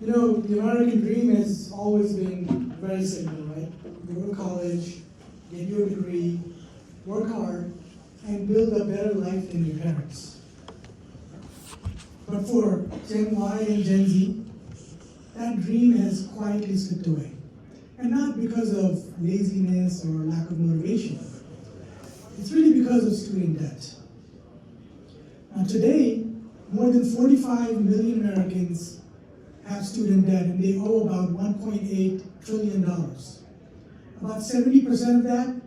You know, the American dream has always been very simple, right? You go to college, get your degree, work hard, and build a better life than your parents. But for Gen Y and Gen Z, that dream has quietly slipped away. And not because of laziness or lack of motivation. It's really because of student debt. Now today, more than 45 million Americans have student debt, and they owe about $1.8 trillion. About 70% of that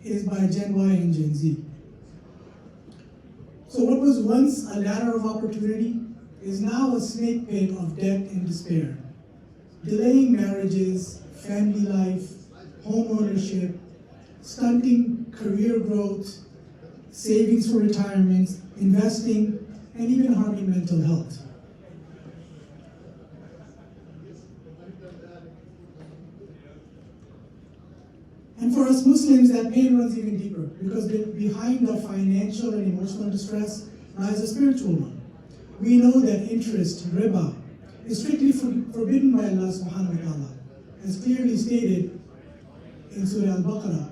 is by Gen Y and Gen Z. So what was once a ladder of opportunity is now a snake pit of debt and despair, delaying marriages, family life, home ownership, stunting career growth, savings for retirement, investing, and even harming mental health. And for us Muslims, that pain runs even deeper, because behind the financial and emotional distress lies a spiritual one. We know that interest, riba, is strictly forbidden by Allah subhanahu wa ta'ala, as clearly stated in Surah Al-Baqarah.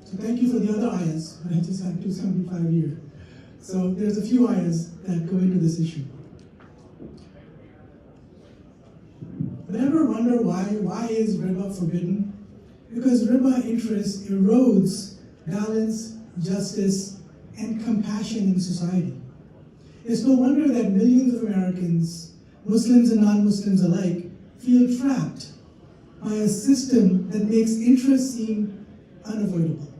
So thank you for the other ayahs, but I just have 275 here. So there's a few ayahs that go into this issue. But ever wonder why is riba forbidden? Because riba interest erodes balance, justice, and compassion in society. It's no wonder that millions of Americans, Muslims and non-Muslims alike, feel trapped by a system that makes interest seem unavoidable.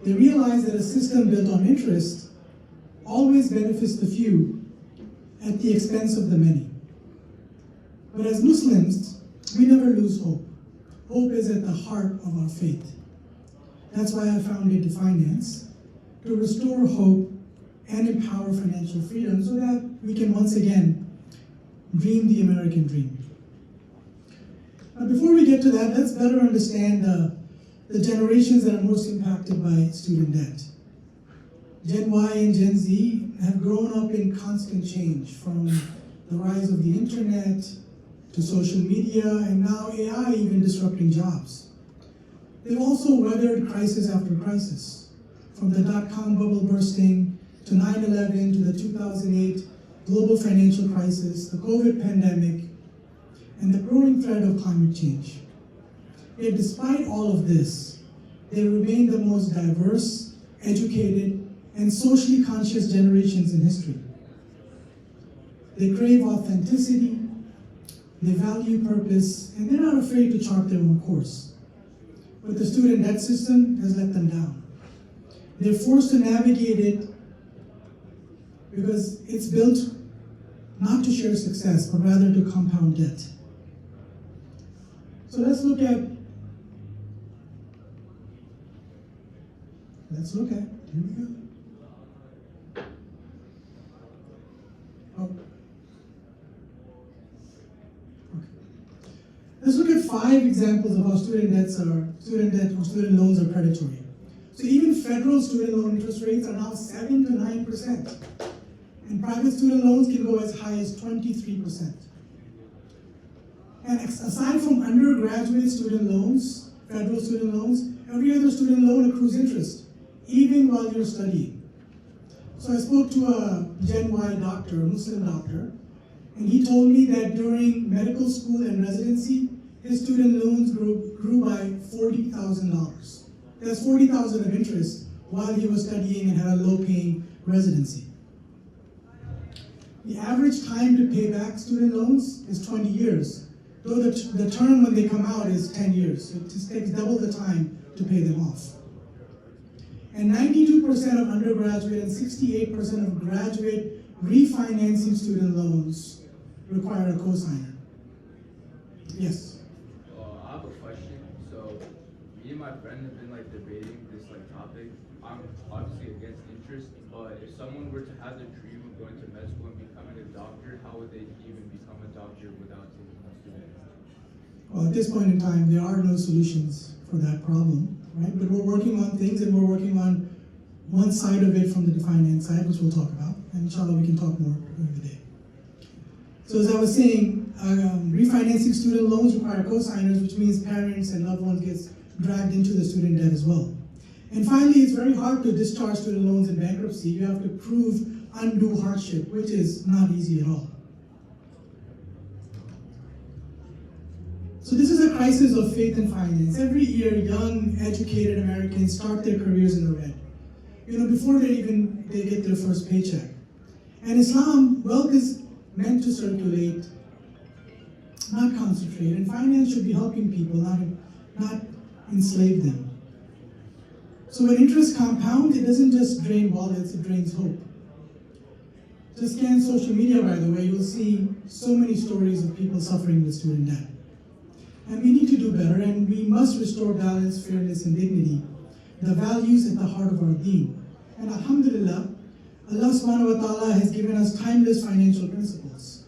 They realize that a system built on interest always benefits the few at the expense of the many. But as Muslims, we never lose hope. Hope is at the heart of our faith. That's why I founded Definance, to restore hope and empower financial freedom so that we can once again dream the American dream. Now before we get to that, let's better understand the generations that are most impacted by student debt. Gen Y and Gen Z have grown up in constant change, from the rise of the internet to social media, and now AI even disrupting jobs. They've also weathered crisis after crisis, from the dot-com bubble bursting to 9/11 to the 2008 global financial crisis, the COVID pandemic, and the growing threat of climate change. Yet despite all of this, they remain the most diverse, educated, and socially conscious generations in history. They crave authenticity, they value purpose, and they're not afraid to chart their own course. But the student debt system has let them down. They're forced to navigate it because it's built not to share success, but rather to compound debt. So let's look at, here we go. Let's look at 5 examples of how student debt or student loans are predatory. So even federal student loan interest rates are now 7 to 9%. And private student loans can go as high as 23%. And aside from undergraduate student loans, federal student loans, every other student loan accrues interest, even while you're studying. So I spoke to a Gen Y doctor, a Muslim doctor, and he told me that during medical school and residency, his student loans grew by $40,000. That's $40,000 of interest while he was studying and had a low-paying residency. The average time to pay back student loans is 20 years, though the term when they come out is 10 years. So it just takes double the time to pay them off. And 92% of undergraduate and 68% of graduate refinancing student loans require a cosigner. Yes? I have a question. So, me and my friend have been debating this topic. I'm obviously against interest, but if someone were to have the dream of going to med school and becoming a doctor, how would they even become a doctor without taking a student? Well, at this point in time, there are no solutions for that problem, right? But we're working on things, and we're working on one side of it from the Definance side, which we'll talk about. And inshallah, we can talk more during the day. So as I was saying, refinancing student loans require co-signers, which means parents and loved ones get dragged into the student debt as well. And finally, it's very hard to discharge student loans in bankruptcy. You have to prove undue hardship, which is not easy at all. So this is a crisis of faith and finance. Every year, young, educated Americans start their careers in the red, before they get their first paycheck. And Islam, wealth is meant to circulate, not concentrate. And finance should be helping people, not enslave them. So when interest compounds, it doesn't just drain wallets, it drains hope. Just scan social media, by the way, you'll see so many stories of people suffering with student debt. And we need to do better, and we must restore balance, fairness, and dignity, the values at the heart of our deen. And alhamdulillah, Allah subhanahu wa ta'ala has given us timeless financial principles.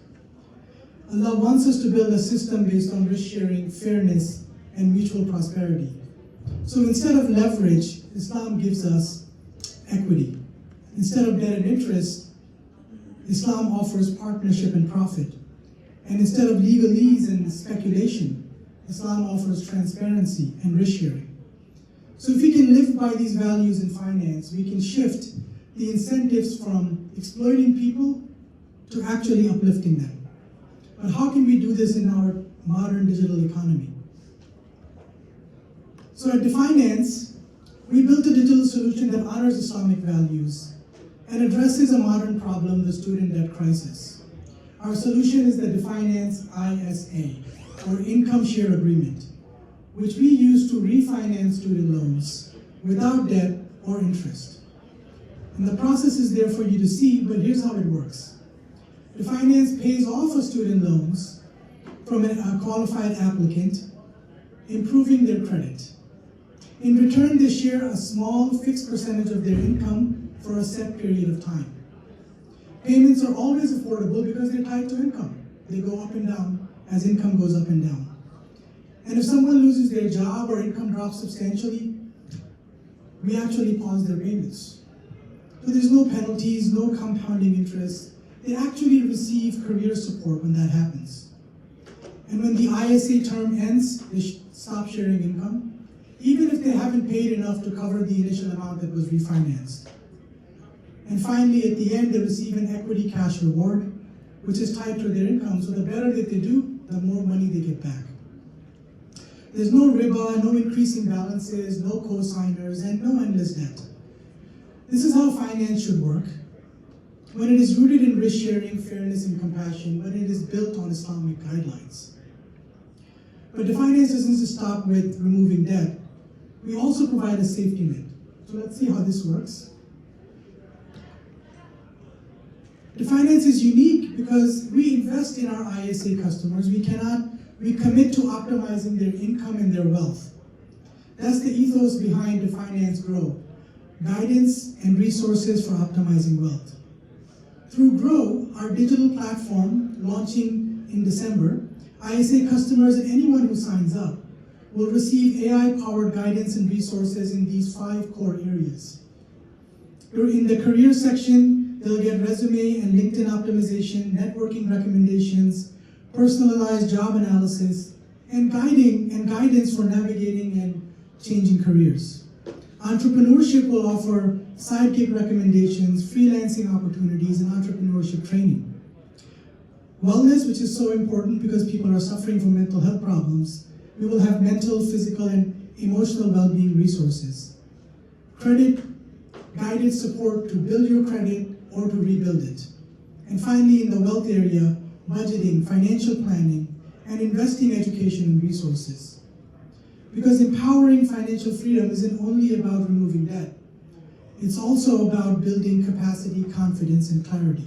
Allah wants us to build a system based on risk sharing, fairness, and mutual prosperity. So instead of leverage, Islam gives us equity. Instead of debt and interest, Islam offers partnership and profit. And instead of legalese and speculation, Islam offers transparency and risk sharing. So if we can live by these values in finance, we can shift the incentives from exploiting people to actually uplifting them. But how can we do this in our modern digital economy? So at Definance, we built a digital solution that honors Islamic values and addresses a modern problem, the student debt crisis. Our solution is the Definance ISA, or Income Share Agreement, which we use to refinance student loans without debt or interest. And the process is there for you to see, but here's how it works. Definance pays off a student loans from a qualified applicant, improving their credit. In return, they share a small fixed percentage of their income for a set period of time. Payments are always affordable because they're tied to income. They go up and down as income goes up and down. And if someone loses their job or income drops substantially, we actually pause their payments. So there's no penalties, no compounding interest. They actually receive career support when that happens. And when the ISA term ends, they stop sharing income, even if they haven't paid enough to cover the initial amount that was refinanced. And finally, at the end, they receive an equity cash reward, which is tied to their income. So the better that they do, the more money they get back. There's no riba, no increasing balances, no co-signers, and no endless debt. This is how finance should work, when it is rooted in risk sharing, fairness, and compassion, when it is built on Islamic guidelines. But Definance doesn't just stop with removing debt. We also provide a safety net. So let's see how this works. Definance is unique because we invest in our ISA customers. We commit to optimizing their income and their wealth. That's the ethos behind Definance Grow, guidance and resources for optimizing wealth. Through Grow, our digital platform launching in December, ISA customers and anyone who signs up will receive AI-powered guidance and resources in these 5 core areas. In the career section, they'll get resume and LinkedIn optimization, networking recommendations, personalized job analysis, and guidance for navigating and changing careers. Entrepreneurship will offer side gig recommendations, freelancing opportunities, and entrepreneurship training. Wellness, which is so important because people are suffering from mental health problems, we will have mental, physical, and emotional well-being resources. Credit, guided support to build your credit or to rebuild it. And finally, in the wealth area, budgeting, financial planning, and investing education and resources. Because empowering financial freedom isn't only about removing debt, it's also about building capacity, confidence, and clarity.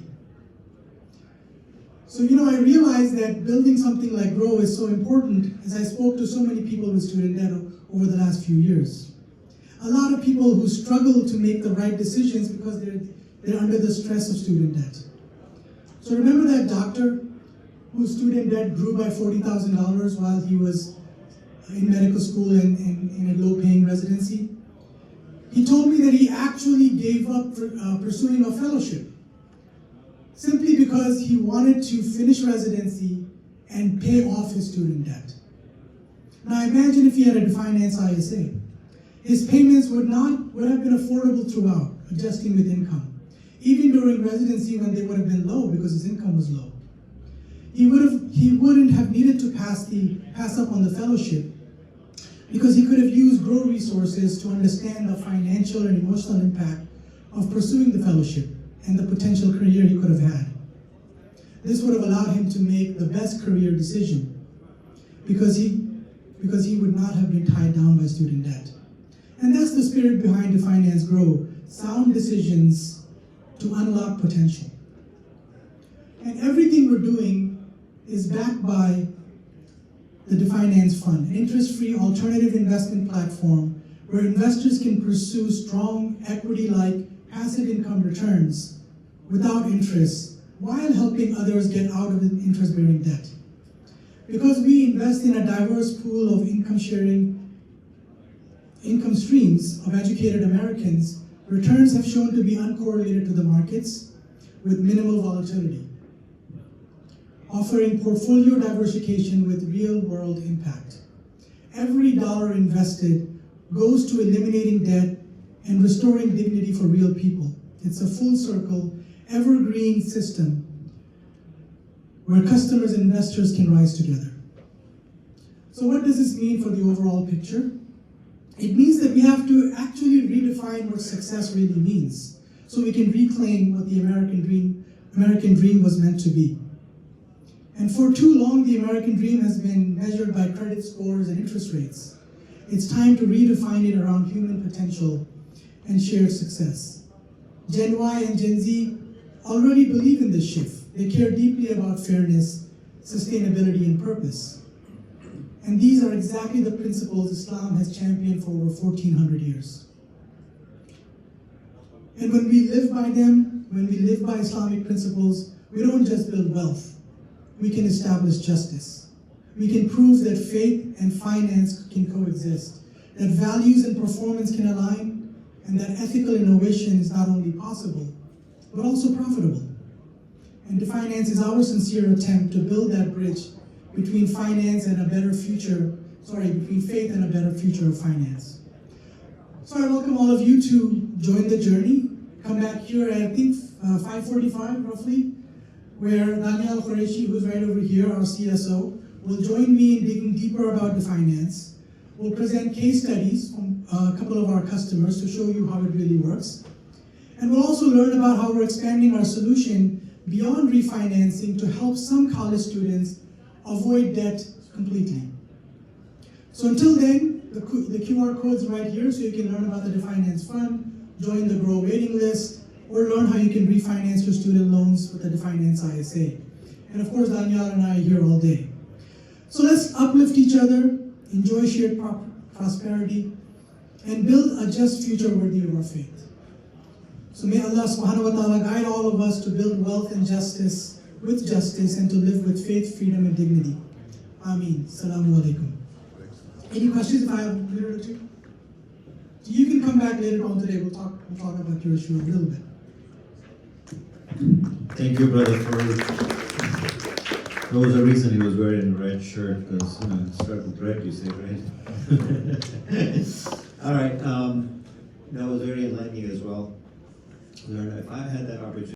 So, I realized that building something like Grow is so important as I spoke to so many people with student debt over the last few years. A lot of people who struggle to make the right decisions because they're under the stress of student debt. So remember that doctor whose student debt grew by $40,000 while he was in medical school and in a low-paying residency? He told me that he actually gave up pursuing a fellowship simply because he wanted to finish residency and pay off his student debt. Now imagine if he had a finance ISA. His payments would have been affordable throughout, adjusting with income. Even during residency when they would have been low because his income was low. He wouldn't have needed to pass up on the fellowship because he could have used GROW resources to understand the financial and emotional impact of pursuing the fellowship and the potential career he could have had. This would have allowed him to make the best career decision because he would not have been tied down by student debt. And that's the spirit behind Definance GROW, sound decisions to unlock potential. And everything we're doing is backed by the Definance Fund, an interest-free alternative investment platform where investors can pursue strong equity-like passive income returns without interest while helping others get out of interest-bearing debt. Because we invest in a diverse pool of income streams of educated Americans, returns have shown to be uncorrelated to the markets with minimal volatility, offering portfolio diversification with real-world impact. Every dollar invested goes to eliminating debt and restoring dignity for real people. It's a full circle, evergreen system where customers and investors can rise together. So what does this mean for the overall picture? It means that we have to actually redefine what success really means so we can reclaim what the American dream was meant to be. And for too long, the American dream has been measured by credit scores and interest rates. It's time to redefine it around human potential and shared success. Gen Y and Gen Z already believe in this shift. They care deeply about fairness, sustainability, and purpose. And these are exactly the principles Islam has championed for over 1,400 years. And when we live by them, when we live by Islamic principles, we don't just build wealth. We can establish justice. We can prove that faith and finance can coexist, that values and performance can align, and that ethical innovation is not only possible, but also profitable. And Definance is our sincere attempt to build that bridge between finance and a better future, between faith and a better future of finance. So I welcome all of you to join the journey. Come back here at, I think, 5:45 roughly, where Daniel Qureshi, who's right over here, our CSO, will join me in digging deeper about Definance. We'll present case studies from a couple of our customers to show you how it really works. And we'll also learn about how we're expanding our solution beyond refinancing to help some college students avoid debt completely. So until then, the QR code's right here so you can learn about the Definance Fund, join the GROW waiting list, or learn how you can refinance your student loans with the Definance ISA. And of course, Daniel and I are here all day. So let's uplift each other, enjoy shared prosperity, and build a just future worthy of our faith. So may Allah subhanahu wa ta'ala guide all of us to build wealth and justice with justice and to live with faith, freedom, and dignity. Ameen. Assalamu alaikum. Any questions if I have a minute or two? You can come back later on today. We'll talk about your issue a little bit. Thank you, brother. There was a reason he was wearing a red shirt, because it started with red, you say, right? All right, that was very enlightening as well. If I had that opportunity